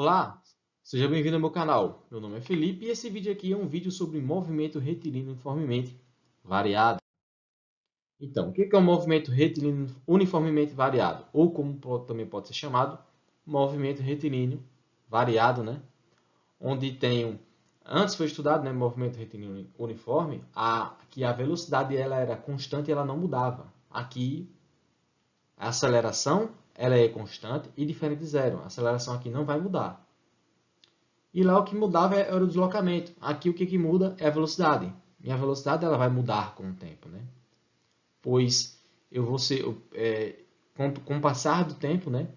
Olá, seja bem-vindo ao meu canal. Meu nome é Felipe e esse vídeo aqui é um vídeo sobre movimento retilíneo uniformemente variado. Então, o que é um movimento retilíneo uniformemente variado? Ou como também pode ser chamado, movimento retilíneo variado, né? Onde antes foi estudado, né, movimento retilíneo uniforme, que a velocidade ela era constante e ela não mudava. Aqui, a aceleração ela é constante e diferente de zero. A aceleração aqui não vai mudar. E lá o que mudava era o deslocamento. Aqui o que muda é a velocidade. E a velocidade ela vai mudar com o tempo, né? Pois eu vou ser, com o passar do tempo, né?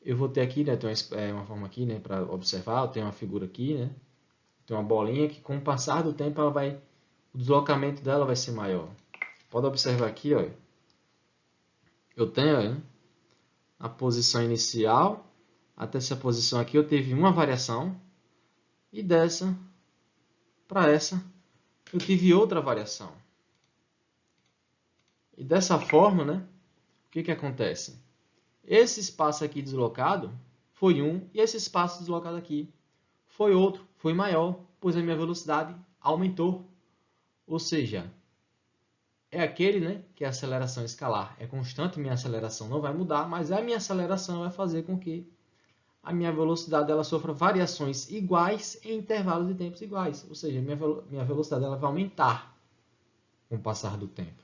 Eu vou ter aqui, né? Tem uma forma aqui, né? Para observar. Eu tenho uma figura aqui, né? Tem uma bolinha que com o passar do tempo o deslocamento dela vai ser maior. Pode observar aqui, ó. Eu tenho, né, a posição inicial até essa posição aqui eu tive uma variação e dessa para essa eu tive outra variação. E dessa forma, né, o que acontece? Esse espaço aqui deslocado foi um, e esse espaço deslocado aqui foi outro, foi maior, pois a minha velocidade aumentou. Ou seja, é aquele, né, que a aceleração escalar é constante, minha aceleração não vai mudar, mas a minha aceleração vai fazer com que a minha velocidade ela sofra variações iguais em intervalos de tempos iguais. Ou seja, minha velocidade ela vai aumentar com o passar do tempo.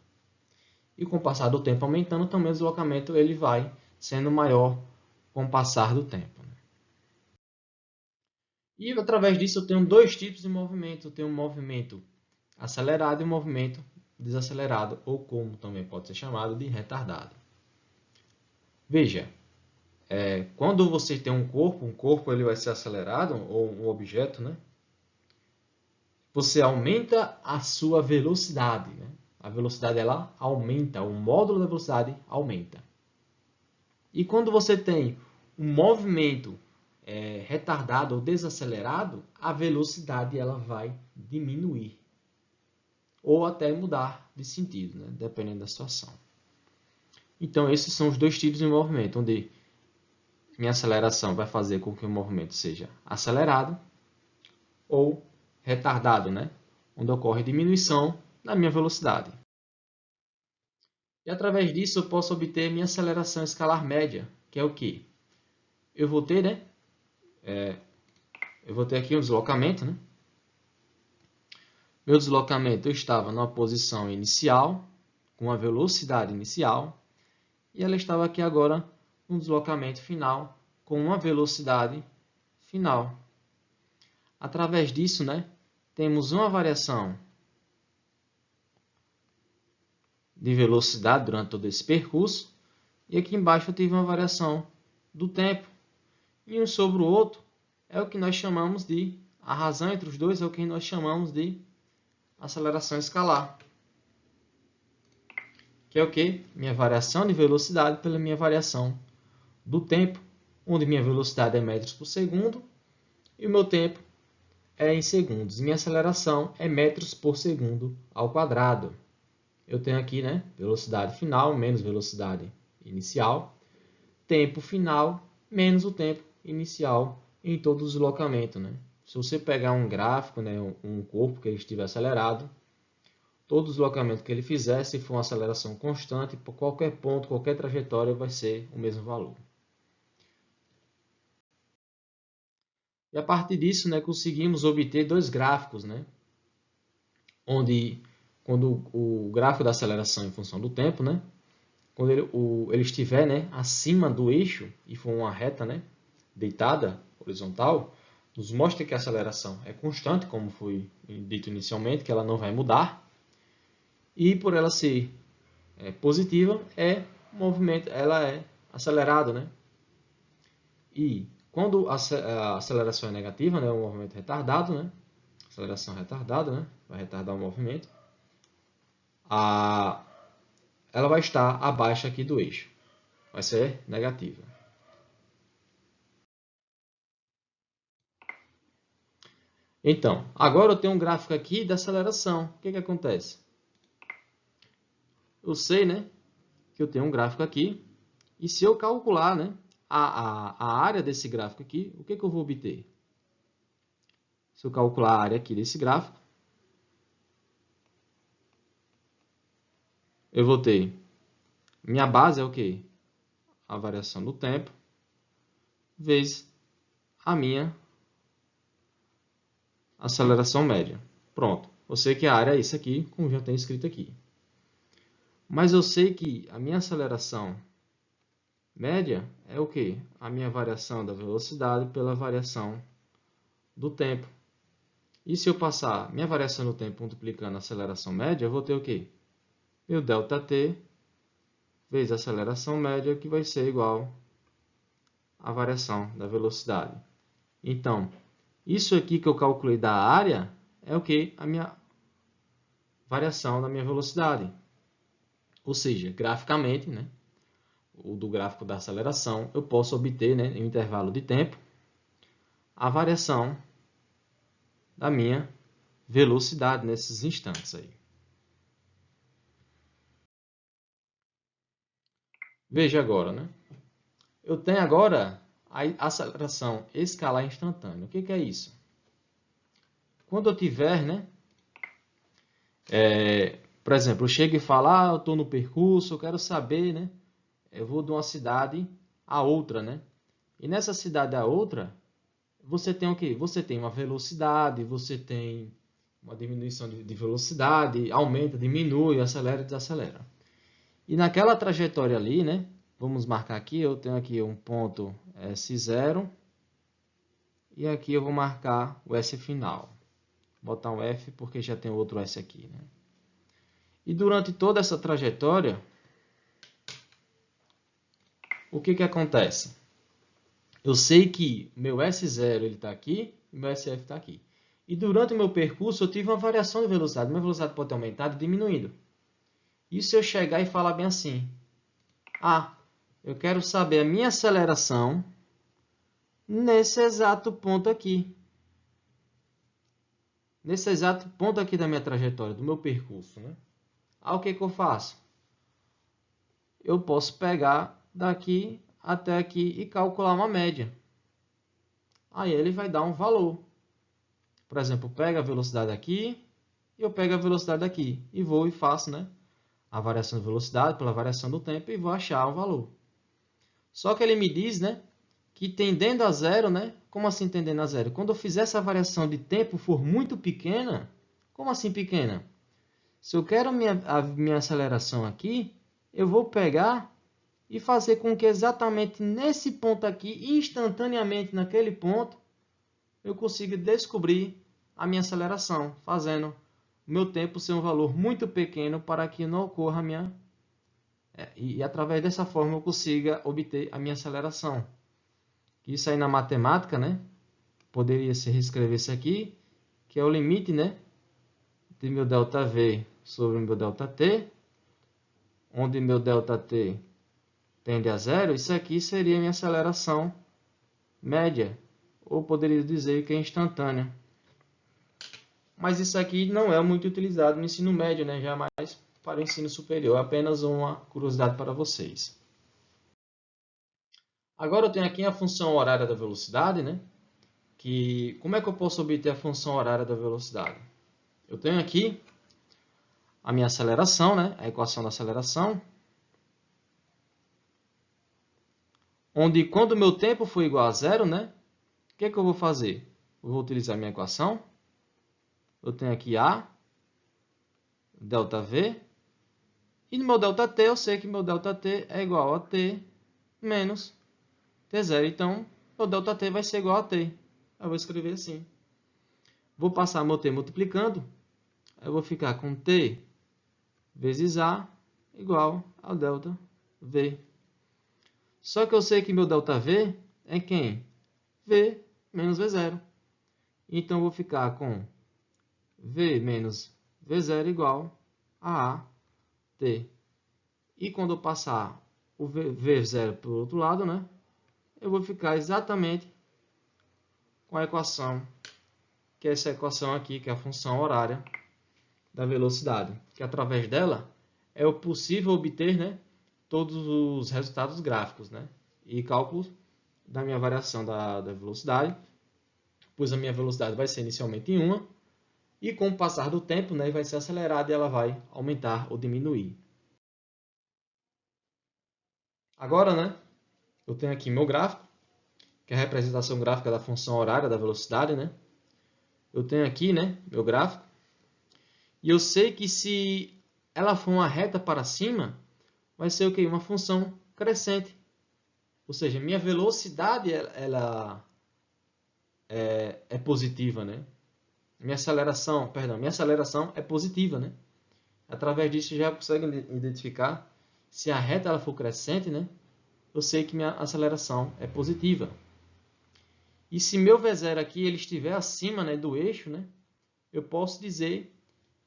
E com o passar do tempo aumentando, também o deslocamento ele vai sendo maior com o passar do tempo. E através disso eu tenho dois tipos de movimento. Eu tenho um movimento acelerado e um movimento desacelerado, ou como também pode ser chamado de retardado. Veja, quando você tem um corpo ele vai ser acelerado, ou um objeto, né? Você aumenta a sua velocidade. Né? A velocidade ela aumenta, o módulo da velocidade aumenta. E quando você tem um movimento retardado ou desacelerado, a velocidade ela vai diminuir. Ou até mudar de sentido, né? Dependendo da situação. Então, esses são os dois tipos de movimento, onde minha aceleração vai fazer com que o movimento seja acelerado ou retardado, né? Onde ocorre diminuição na minha velocidade. E através disso eu posso obter minha aceleração escalar média, que é o quê? Eu vou ter, né? Eu vou ter aqui um deslocamento, né? Meu deslocamento eu estava numa posição inicial, com a velocidade inicial, e ela estava aqui agora no deslocamento final, com uma velocidade final. Através disso, né, temos uma variação de velocidade durante todo esse percurso, e aqui embaixo eu tive uma variação do tempo. E um sobre o outro é o que nós chamamos de, a razão entre os dois é o que nós chamamos de aceleração escalar. Que é o que? Minha variação de velocidade pela minha variação do tempo, onde minha velocidade é metros por segundo e o meu tempo é em segundos. Minha aceleração é metros por segundo ao quadrado. Eu tenho aqui, né, velocidade final menos velocidade inicial, tempo final menos o tempo inicial em todo o deslocamento. Né? Se você pegar um gráfico, né, um corpo que ele estiver acelerado, todo deslocamento que ele fizer, se for uma aceleração constante, por qualquer ponto, qualquer trajetória, vai ser o mesmo valor. E a partir disso, né, conseguimos obter dois gráficos, né, onde, quando o gráfico da aceleração em função do tempo, né, quando ele estiver, né, acima do eixo e for uma reta, né, deitada, horizontal, nos mostra que a aceleração é constante, como foi dito inicialmente, que ela não vai mudar. E por ela ser positiva, o movimento ela é acelerado, né? E quando a aceleração é negativa, né, o movimento retardado, né? Aceleração retardada, né? Vai retardar o movimento. Ela vai estar abaixo aqui do eixo. Vai ser negativa. Então, agora eu tenho um gráfico aqui da aceleração. O que acontece? Eu sei, né, que eu tenho um gráfico aqui. E se eu calcular, né, a área desse gráfico aqui, o que eu vou obter? Se eu calcular a área aqui desse gráfico, eu vou ter, minha base é o quê? A variação do tempo, vezes a minha aceleração média. Pronto. Eu sei que a área é isso aqui, como já tem escrito aqui. Mas eu sei que a minha aceleração média é o quê? A minha variação da velocidade pela variação do tempo. E se eu passar minha variação do tempo multiplicando a aceleração média, eu vou ter o quê? Meu ΔT vezes a aceleração média, que vai ser igual à variação da velocidade. Então, isso aqui que eu calculei da área é o quê? A minha variação da minha velocidade. Ou seja, graficamente, né, o do gráfico da aceleração, eu posso obter, né, em um intervalo de tempo, a variação da minha velocidade nesses instantes aí. Veja agora, né? Eu tenho agora a aceleração escalar instantânea. O que é isso? Quando eu tiver, né? Por exemplo, eu chego e falo, eu estou no percurso, eu quero saber, né? Eu vou de uma cidade a outra, né? E nessa cidade a outra, você tem o quê? Você tem uma velocidade, você tem uma diminuição de velocidade, aumenta, diminui, acelera e desacelera. E naquela trajetória ali, né? Vamos marcar aqui, eu tenho aqui um ponto S0 e aqui eu vou marcar o S final. Vou botar um F porque já tem outro S aqui, né? E durante toda essa trajetória, o que acontece? Eu sei que meu S0 está aqui e meu SF está aqui. E durante o meu percurso eu tive uma variação de velocidade. Minha velocidade pode ter aumentado e diminuído. E se eu chegar e falar bem assim? Eu quero saber a minha aceleração nesse exato ponto aqui. Nesse exato ponto aqui da minha trajetória, do meu percurso, né? O que eu faço? Eu posso pegar daqui até aqui e calcular uma média. Aí ele vai dar um valor. Por exemplo, pega a velocidade aqui e eu pego a velocidade daqui. E vou e faço, né, a variação de velocidade pela variação do tempo e vou achar o valor. Só que ele me diz, né, que tendendo a zero, né? Como assim tendendo a zero? Quando eu fizer essa variação de tempo for muito pequena, como assim pequena? Se eu quero a minha aceleração aqui, eu vou pegar e fazer com que exatamente nesse ponto aqui, instantaneamente naquele ponto, eu consiga descobrir a minha aceleração, fazendo o meu tempo ser um valor muito pequeno para que não ocorra a minha... E através dessa forma eu consiga obter a minha aceleração. Isso aí na matemática, né? Poderia se reescrever isso aqui, que é o limite, né, de meu ΔV sobre meu ΔT, onde meu ΔT tende a zero. Isso aqui seria a minha aceleração média, ou poderia dizer que é instantânea. Mas isso aqui não é muito utilizado no ensino médio, né? Jamais para o ensino superior. Apenas uma curiosidade para vocês. Agora eu tenho aqui a função horária da velocidade, né? Como é que eu posso obter a função horária da velocidade? Eu tenho aqui a minha aceleração, né? A equação da aceleração, onde quando o meu tempo for igual a zero, né? O que eu vou fazer? Eu vou utilizar a minha equação. Eu tenho aqui A, ΔV, e no meu ΔT eu sei que meu ΔT é igual a T menos T0. Então, meu ΔT vai ser igual a T. Eu vou escrever assim. Vou passar meu T multiplicando. Eu vou ficar com T vezes A igual ao ΔV. Só que eu sei que meu ΔV é quem? V menos V0. Então, eu vou ficar com V menos V0 igual a AT. E quando eu passar o V0 para o outro lado, né, eu vou ficar exatamente com a equação, que é essa equação aqui, que é a função horária da velocidade. Que através dela é possível obter, né, todos os resultados gráficos, né? e cálculo da minha variação da velocidade, pois a minha velocidade vai ser inicialmente em 1, e com o passar do tempo, né, vai ser acelerada e ela vai aumentar ou diminuir. Agora, né, eu tenho aqui meu gráfico, que é a representação gráfica da função horária da velocidade, né? Eu tenho aqui, né, meu gráfico, e eu sei que se ela for uma reta para cima, vai ser o quê? Uma função crescente. Ou seja, minha velocidade ela é positiva, né? Minha aceleração é positiva, né? Através disso, você já consegue identificar se a reta ela for crescente, né? Eu sei que minha aceleração é positiva. E se meu V0 aqui ele estiver acima, né, do eixo, né, eu posso dizer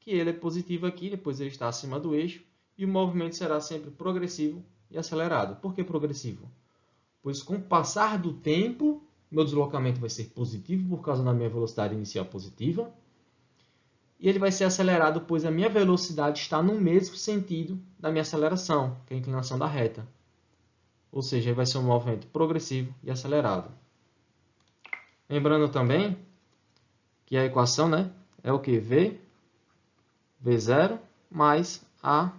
que ele é positivo aqui, depois ele está acima do eixo, e o movimento será sempre progressivo e acelerado. Por que progressivo? Pois com o passar do tempo, meu deslocamento vai ser positivo por causa da minha velocidade inicial positiva, e ele vai ser acelerado, pois a minha velocidade está no mesmo sentido da minha aceleração, que é a inclinação da reta. Ou seja, ele vai ser um movimento progressivo e acelerado. Lembrando também que a equação, né, é o que? V0 mais AT.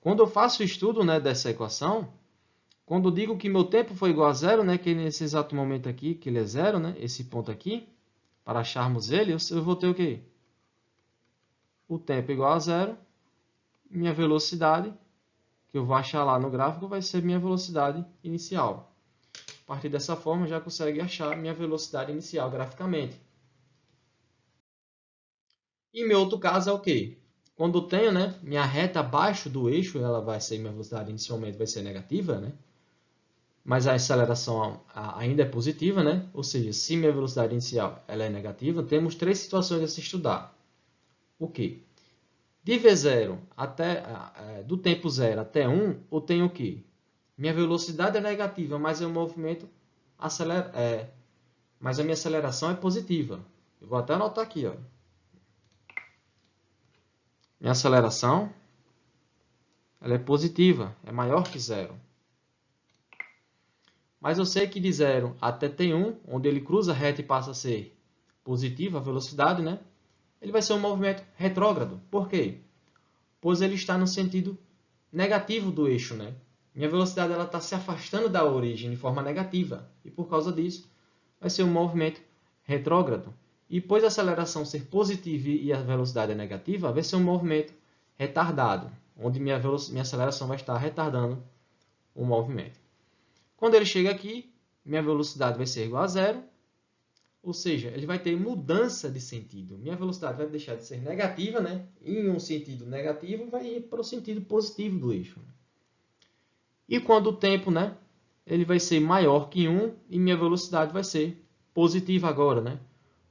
Quando eu faço o estudo, né, dessa equação, quando eu digo que meu tempo foi igual a zero, né, que nesse exato momento aqui, que ele é zero, né, esse ponto aqui, para acharmos ele, eu vou ter o quê? O tempo igual a zero, minha velocidade, que eu vou achar lá no gráfico, vai ser minha velocidade inicial. A partir dessa forma, já consegue achar minha velocidade inicial graficamente. E meu outro caso é o quê? Quando eu tenho, né, minha reta abaixo do eixo, ela vai ser, minha velocidade inicialmente vai ser negativa, né? Mas a aceleração ainda é positiva, né? Ou seja, se minha velocidade inicial ela é negativa, temos três situações a se estudar. O quê? De V0 do tempo 0 até 1, eu tenho o quê? Minha velocidade é negativa, mas o movimento mas a minha aceleração é positiva. Eu vou até anotar aqui, ó. Minha aceleração ela é positiva, é maior que zero. Mas eu sei que de 0 até T1, onde ele cruza a reta e passa a ser positiva a velocidade, né? Ele vai ser um movimento retrógrado. Por quê? Pois ele está no sentido negativo do eixo, né? Minha velocidade está se afastando da origem de forma negativa. E por causa disso, vai ser um movimento retrógrado. E pois a aceleração ser positiva e a velocidade é negativa, vai ser um movimento retardado, onde minha aceleração vai estar retardando o movimento. Quando ele chega aqui, minha velocidade vai ser igual a zero, ou seja, ele vai ter mudança de sentido. Minha velocidade vai deixar de ser negativa, né? Em um sentido negativo, vai ir para o sentido positivo do eixo. E quando o tempo, né, ele vai ser maior que 1 e minha velocidade vai ser positiva agora, né?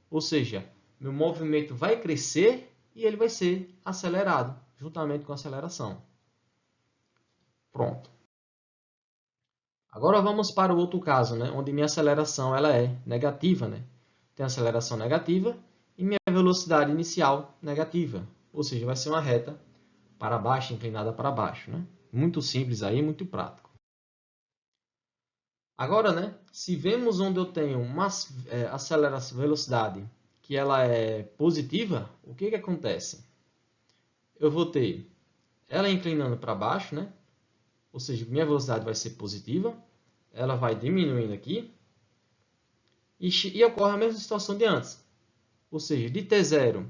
Ou seja, meu movimento vai crescer e ele vai ser acelerado, juntamente com a aceleração. Pronto. Agora vamos para o outro caso, né, onde minha aceleração ela é negativa, né? Tem aceleração negativa e minha velocidade inicial negativa, ou seja, vai ser uma reta para baixo, inclinada para baixo, né? Muito simples aí, muito prático. Agora, né, se vemos onde eu tenho uma aceleração velocidade que ela é positiva, o que acontece? Eu vou ter ela inclinando para baixo, né? Ou seja, minha velocidade vai ser positiva, ela vai diminuindo aqui, e ocorre a mesma situação de antes. Ou seja, de T0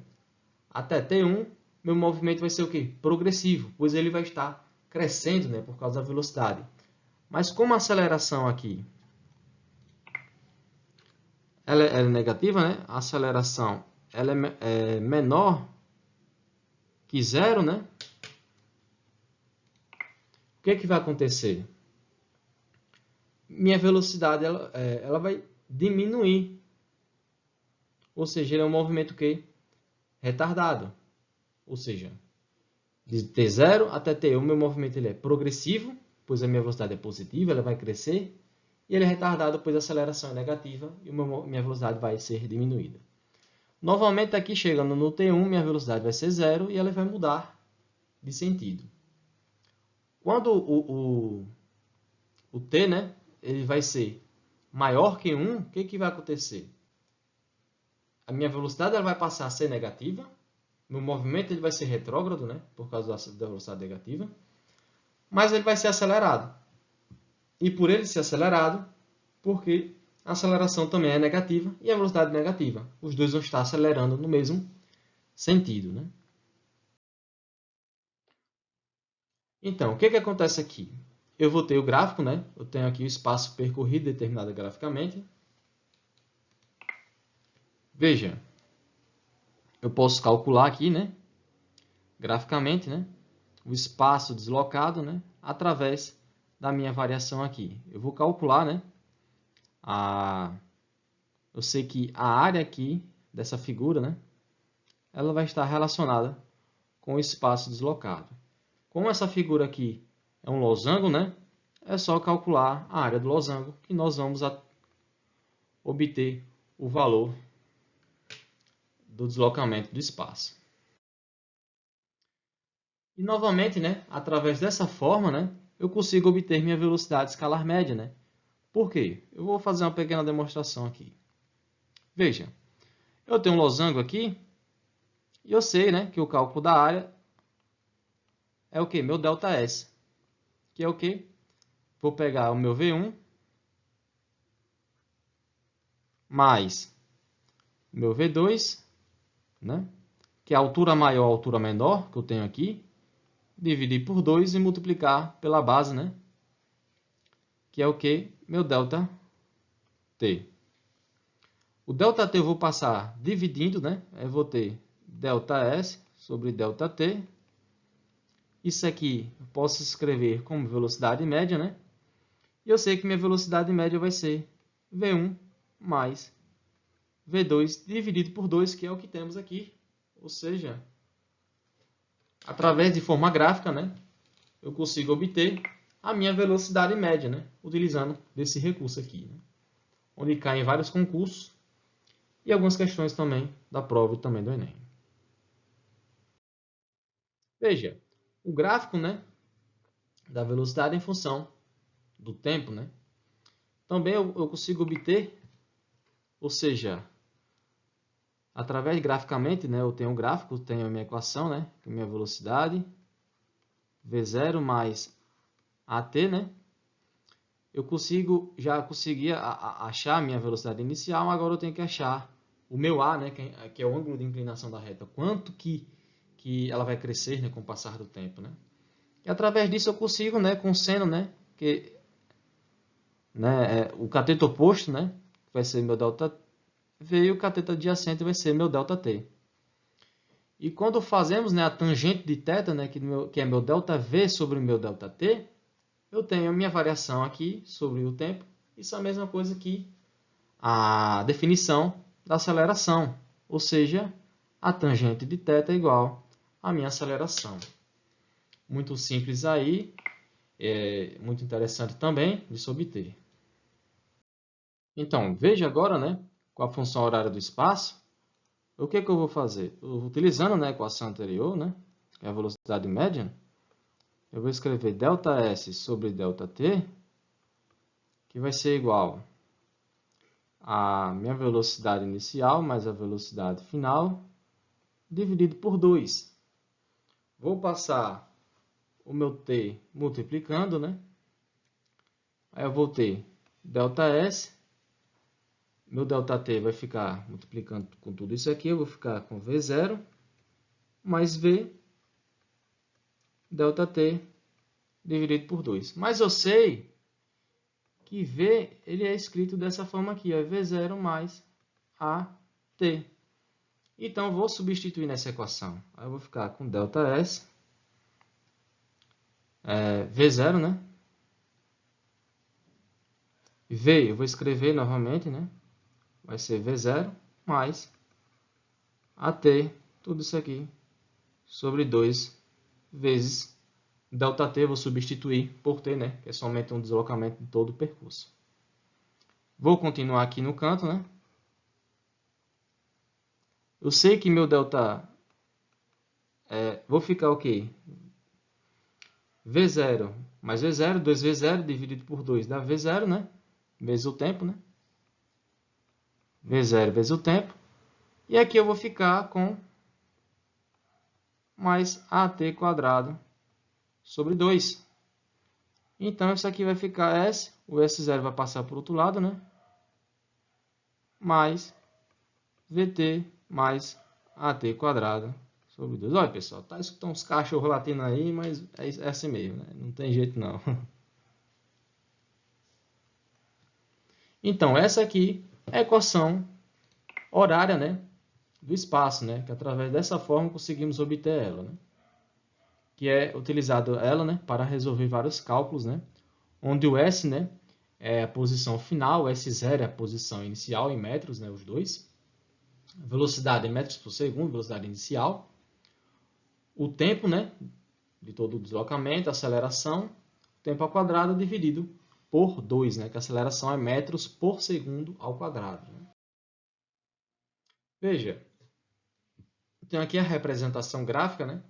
até T1, meu movimento vai ser o quê? Progressivo, pois ele vai estar crescendo, né, por causa da velocidade. Mas como a aceleração aqui ela é negativa, né? A aceleração ela é menor que zero, né? O que vai acontecer? Minha velocidade ela vai diminuir. Ou seja, ele é um movimento que retardado. Ou seja, de T0 até T1, meu movimento ele é progressivo, pois a minha velocidade é positiva, ela vai crescer. E ele é retardado, pois a aceleração é negativa e minha velocidade vai ser diminuída. Novamente, aqui chegando no T1, minha velocidade vai ser zero e ela vai mudar de sentido. Quando o t, né, ele vai ser maior que 1, o que vai acontecer? A minha velocidade ela vai passar a ser negativa, meu movimento ele vai ser retrógrado, né, por causa da velocidade negativa, mas ele vai ser acelerado. E por ele ser acelerado, porque a aceleração também é negativa e a velocidade é negativa. Os dois vão estar acelerando no mesmo sentido, né? Então, o que acontece aqui? Eu vou ter o gráfico, né? Eu tenho aqui o espaço percorrido determinado graficamente. Veja, eu posso calcular aqui, né? Graficamente, né? O espaço deslocado, né? Através da minha variação aqui. Eu vou calcular, né? Eu sei que a área aqui dessa figura, né? Ela vai estar relacionada com o espaço deslocado. Como essa figura aqui é um losango, né? É só calcular a área do losango que nós vamos obter o valor do deslocamento do espaço. E novamente, né, através dessa forma, né, eu consigo obter minha velocidade escalar média, né? Por quê? Eu vou fazer uma pequena demonstração aqui. Veja, eu tenho um losango aqui e eu sei, né, que o cálculo da área é o quê? Meu ΔS, que é o quê? Vou pegar o meu V1 mais meu V2, né? Que é a altura maior, a altura menor que eu tenho aqui, dividir por 2 e multiplicar pela base, né? Que é o que? Meu ΔT. O ΔT eu vou passar dividindo, né? Eu vou ter ΔS sobre ΔT. Isso aqui eu posso escrever como velocidade média, né? E eu sei que minha velocidade média vai ser V1 mais V2 dividido por 2, que é o que temos aqui. Ou seja, através de forma gráfica, né, eu consigo obter a minha velocidade média, né, utilizando desse recurso aqui, né, onde cai em vários concursos e algumas questões também da prova e também do Enem. Veja, o gráfico, né, da velocidade em função do tempo, né, também eu consigo obter, ou seja, através graficamente, né, eu tenho um gráfico, tenho a minha equação, né, que é a minha velocidade, V0 mais AT, né, eu já consegui achar a minha velocidade inicial, agora eu tenho que achar o meu A, né, que é o ângulo de inclinação da reta, quanto que ela vai crescer, né, com o passar do tempo, né? E através disso eu consigo, né, com seno, né, que o cateto oposto, né, vai ser meu ΔV e o cateto adjacente vai ser meu ΔT. E quando fazemos, né, a tangente de θ, né, que é meu ΔV sobre o meu ΔT, eu tenho a minha variação aqui sobre o tempo. Isso é a mesma coisa que a definição da aceleração. Ou seja, a tangente de θ é igual à minha aceleração. Muito simples aí. Muito interessante também de se obter. Então, veja agora, né, com a função horária do espaço, o que eu vou fazer? Utilizando, né, a equação anterior, né, que é a velocidade média, eu vou escrever ΔS sobre ΔT, que vai ser igual a minha velocidade inicial mais a velocidade final, dividido por 2. Vou passar o meu t multiplicando, né? Aí eu vou ter ΔS, meu ΔT vai ficar multiplicando com tudo isso aqui, eu vou ficar com V0 mais V ΔT dividido por 2. Mas eu sei que V ele é escrito dessa forma aqui, é V0 mais AT. Então, eu vou substituir nessa equação. Aí eu vou ficar com ΔS, V0, né? V, eu vou escrever novamente, né? Vai ser V0 mais AT, tudo isso aqui, sobre 2 vezes ΔT, eu vou substituir por T, né? Que é somente um deslocamento de todo o percurso. Vou continuar aqui no canto, né? Eu sei que meu delta vou ficar o quê? V0 mais V0, 2V0 dividido por 2 dá V0, né? Vezes o tempo, né? V0 vezes o tempo. E aqui eu vou ficar com mais AT quadrado sobre 2. Então, isso aqui vai ficar S, o S0 vai passar para o outro lado, né? Mais VT mais AT quadrado sobre 2. Olha, pessoal, tá escutando uns cachorros latindo aí, mas é assim mesmo, né? Não tem jeito não. Então, essa aqui é a equação horária, né, do espaço, né? Que através dessa forma conseguimos obter ela, né? Que é utilizado ela, né, para resolver vários cálculos, né? Onde o S, né, é a posição final, o S0 é a posição inicial em metros, né, os dois. Velocidade em metros por segundo, velocidade inicial. O tempo, né, de todo o deslocamento, aceleração, tempo ao quadrado dividido por 2, né, que a aceleração é metros por segundo ao quadrado. Né? Veja, tenho aqui a representação gráfica, né,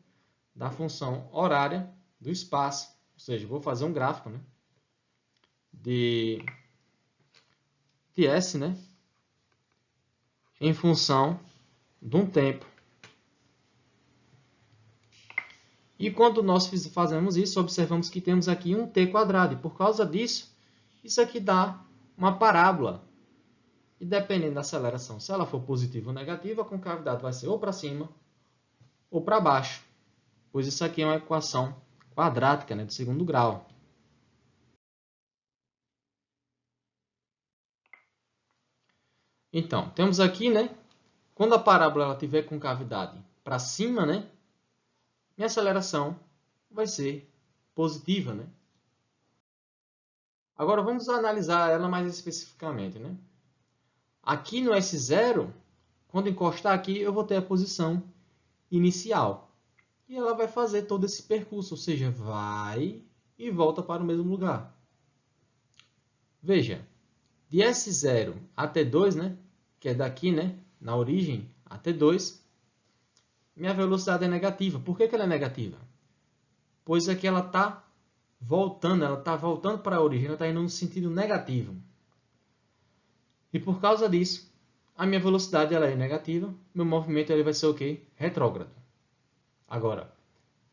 da função horária do espaço. Ou seja, vou fazer um gráfico, né, de S, né, em função de um tempo. E quando nós fazemos isso, observamos que temos aqui um t quadrado. E por causa disso, isso aqui dá uma parábola. E dependendo da aceleração, se ela for positiva ou negativa, a concavidade vai ser ou para cima ou para baixo. Pois isso aqui é uma equação quadrática, né, de segundo grau. Então, temos aqui, né, quando a parábola ela tiver concavidade para cima, né, minha aceleração vai ser positiva, né? Agora vamos analisar ela mais especificamente, né? Aqui no S0, quando encostar aqui, eu vou ter a posição inicial. E ela vai fazer todo esse percurso, ou seja, vai e volta para o mesmo lugar. Veja, de S0 até 2, né, que é daqui, né, na origem, até 2, minha velocidade é negativa. Por que ela é negativa? Pois aqui ela está voltando para a origem, ela está indo no sentido negativo. E por causa disso, a minha velocidade ela é negativa, meu movimento ele vai ser o quê? Retrógrado. Agora,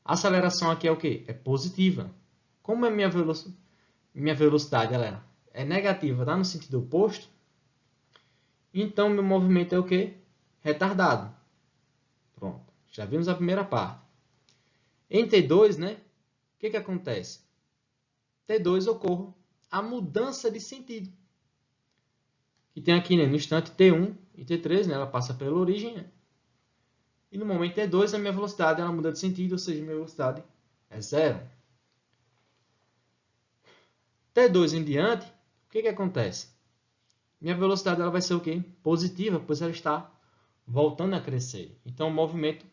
a aceleração aqui é o quê? É positiva. Como a minha velocidade ela é negativa, está no sentido oposto, então meu movimento é o quê? Retardado. Pronto, já vimos a primeira parte. Em T2, né, o que acontece? T2 ocorre a mudança de sentido. Que tem aqui, né, no instante T1 e T3, né, ela passa pela origem, né? E no momento T2, a minha velocidade ela muda de sentido, ou seja, minha velocidade é zero. T2 em diante, o que acontece? Minha velocidade ela vai ser o quê? Positiva, pois ela está voltando a crescer. Então, movimento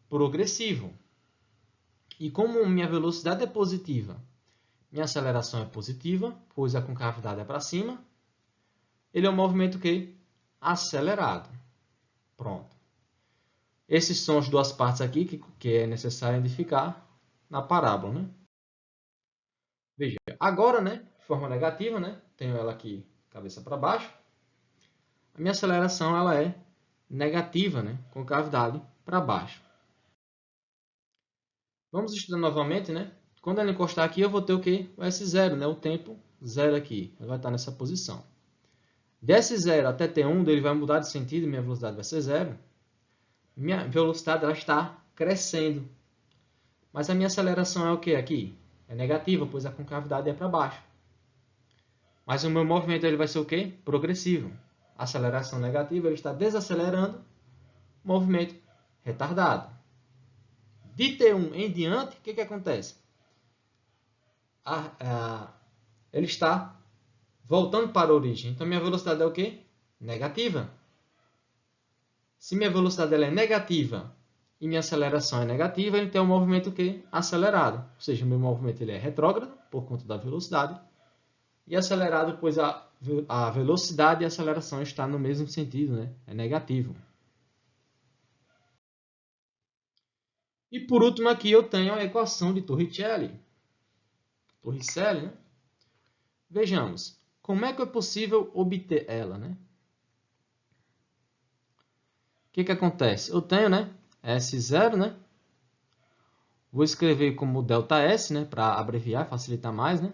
progressivo. E como minha velocidade é positiva, minha aceleração é positiva, pois a concavidade é para cima, ele é um movimento que acelerado. Pronto. Esses são as duas partes aqui que é necessário identificar na parábola, né? Veja, agora, né, de forma negativa, né, tenho ela aqui cabeça para baixo. A minha aceleração ela é negativa, né, concavidade para baixo. Vamos estudar novamente, né? Quando ela encostar aqui, eu vou ter o quê? O S0, né? O tempo zero aqui. Ele vai estar nessa posição. De S0 até T1, ele vai mudar de sentido, minha velocidade vai ser zero. Minha velocidade ela está crescendo. Mas a minha aceleração é o quê aqui? É negativa, pois a concavidade é para baixo. Mas o meu movimento ele vai ser o quê? Progressivo. Aceleração negativa, ele está desacelerando. Movimento retardado. De T1 em diante, o que acontece? Ele está voltando para a origem. Então, minha velocidade é o quê? Negativa. Se minha velocidade ela é negativa e minha aceleração é negativa, ele tem um movimento o quê? Acelerado. Ou seja, o meu movimento ele é retrógrado, por conta da velocidade, e acelerado, pois a velocidade e a aceleração estão no mesmo sentido, né? É negativo. E por último aqui eu tenho a equação de Torricelli. Torricelli, né? Vejamos, como é que é possível obter ela, né? O que acontece? Eu tenho, né, S0, né? Vou escrever como ΔS, né, para abreviar, facilitar mais, né?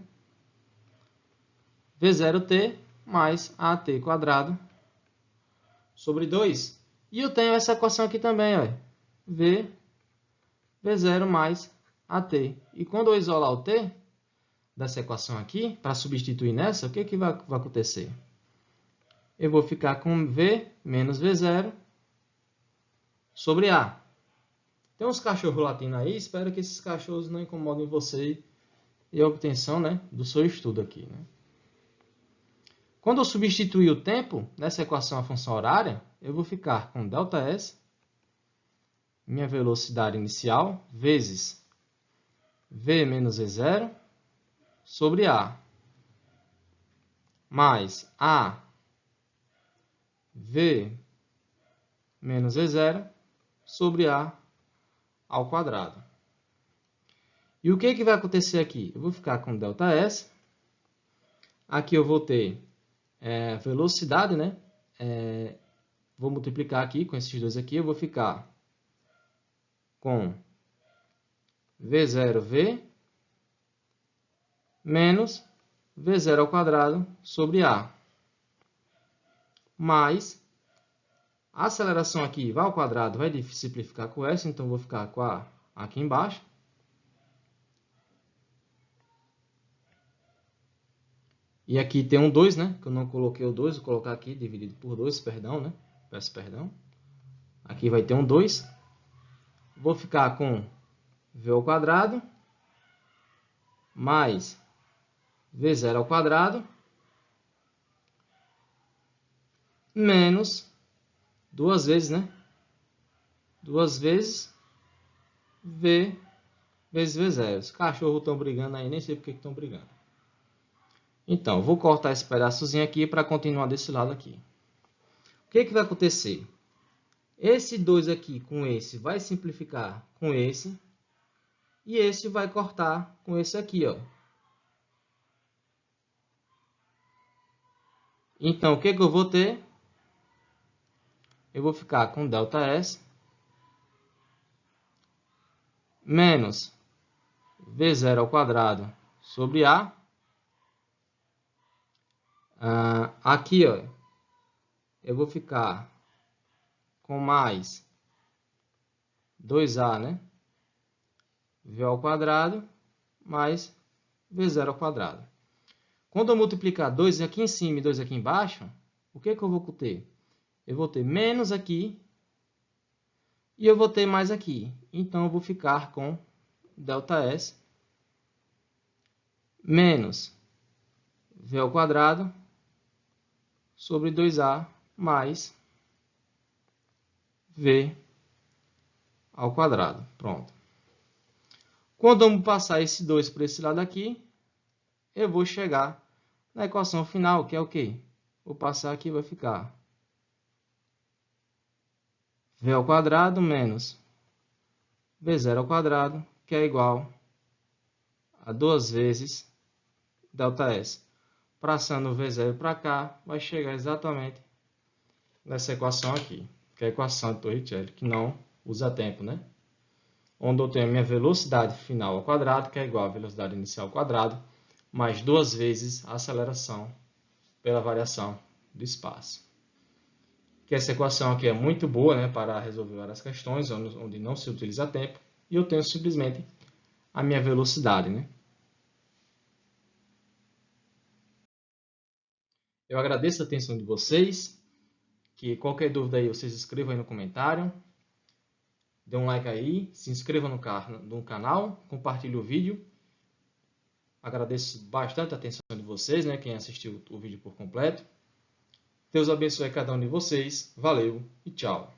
V0t mais AT quadrado sobre 2. E eu tenho essa equação aqui também, ó. V0 mais AT. E quando eu isolar o t dessa equação aqui, para substituir nessa, o que vai acontecer? Eu vou ficar com V menos V0 sobre A. Tem uns cachorros latindo aí, espero que esses cachorros não incomodem você e a obtenção, né, do seu estudo aqui, né? Quando eu substituir o tempo nessa equação a função horária, eu vou ficar com ΔS, minha velocidade inicial, vezes V menos V0 sobre A, mais A V menos V0 sobre A ao quadrado. E o que vai acontecer aqui? Eu vou ficar com ΔS, aqui eu vou ter velocidade, né? Vou multiplicar aqui com esses dois aqui, eu vou ficar com V0V menos V0 ao quadrado sobre A. Mais a aceleração aqui vai ao quadrado, vai simplificar com S, então eu vou ficar com A aqui embaixo. E aqui tem um 2, né? Que eu não coloquei o 2, vou colocar aqui dividido por 2, perdão, né? Peço perdão. Aqui vai ter um 2. Vou ficar com V ao quadrado mais V0 ao quadrado menos duas vezes, né? Duas vezes V vezes V0. Os cachorros estão brigando aí, nem sei porque estão brigando. Então, vou cortar esse pedaçozinho aqui para continuar desse lado aqui. O que vai acontecer? Esse 2 aqui com esse vai simplificar com esse. E esse vai cortar com esse aqui, ó. Então, o que eu vou ter? Eu vou ficar com ΔS menos V0 ao quadrado sobre A. Aqui, ó, eu vou ficar com mais 2A, né? V ao quadrado mais V0 ao quadrado. Quando eu multiplicar 2 aqui em cima e 2 aqui embaixo, o que eu vou ter? Eu vou ter menos aqui e eu vou ter mais aqui. Então, eu vou ficar com ΔS menos V ao quadrado sobre 2A mais V ao quadrado. Pronto. Quando eu passar esse 2 para esse lado aqui, eu vou chegar na equação final, que é o quê? Vou passar aqui e vai ficar V ao quadrado menos V0 ao quadrado, que é igual a 2 vezes ΔS. Passando o V0 para cá, vai chegar exatamente nessa equação aqui, que é a equação de Torricelli, que não usa tempo, né? Onde eu tenho a minha velocidade final ao quadrado, que é igual à velocidade inicial ao quadrado, mais 2 vezes a aceleração pela variação do espaço. Que essa equação aqui é muito boa, né, para resolver várias questões onde não se utiliza tempo, e eu tenho simplesmente a minha velocidade, né? Eu agradeço a atenção de vocês, que qualquer dúvida aí vocês escrevam aí no comentário, dê um like aí, se inscrevam no canal, compartilhe o vídeo. Agradeço bastante a atenção de vocês, né, quem assistiu o vídeo por completo. Deus abençoe cada um de vocês. Valeu e tchau.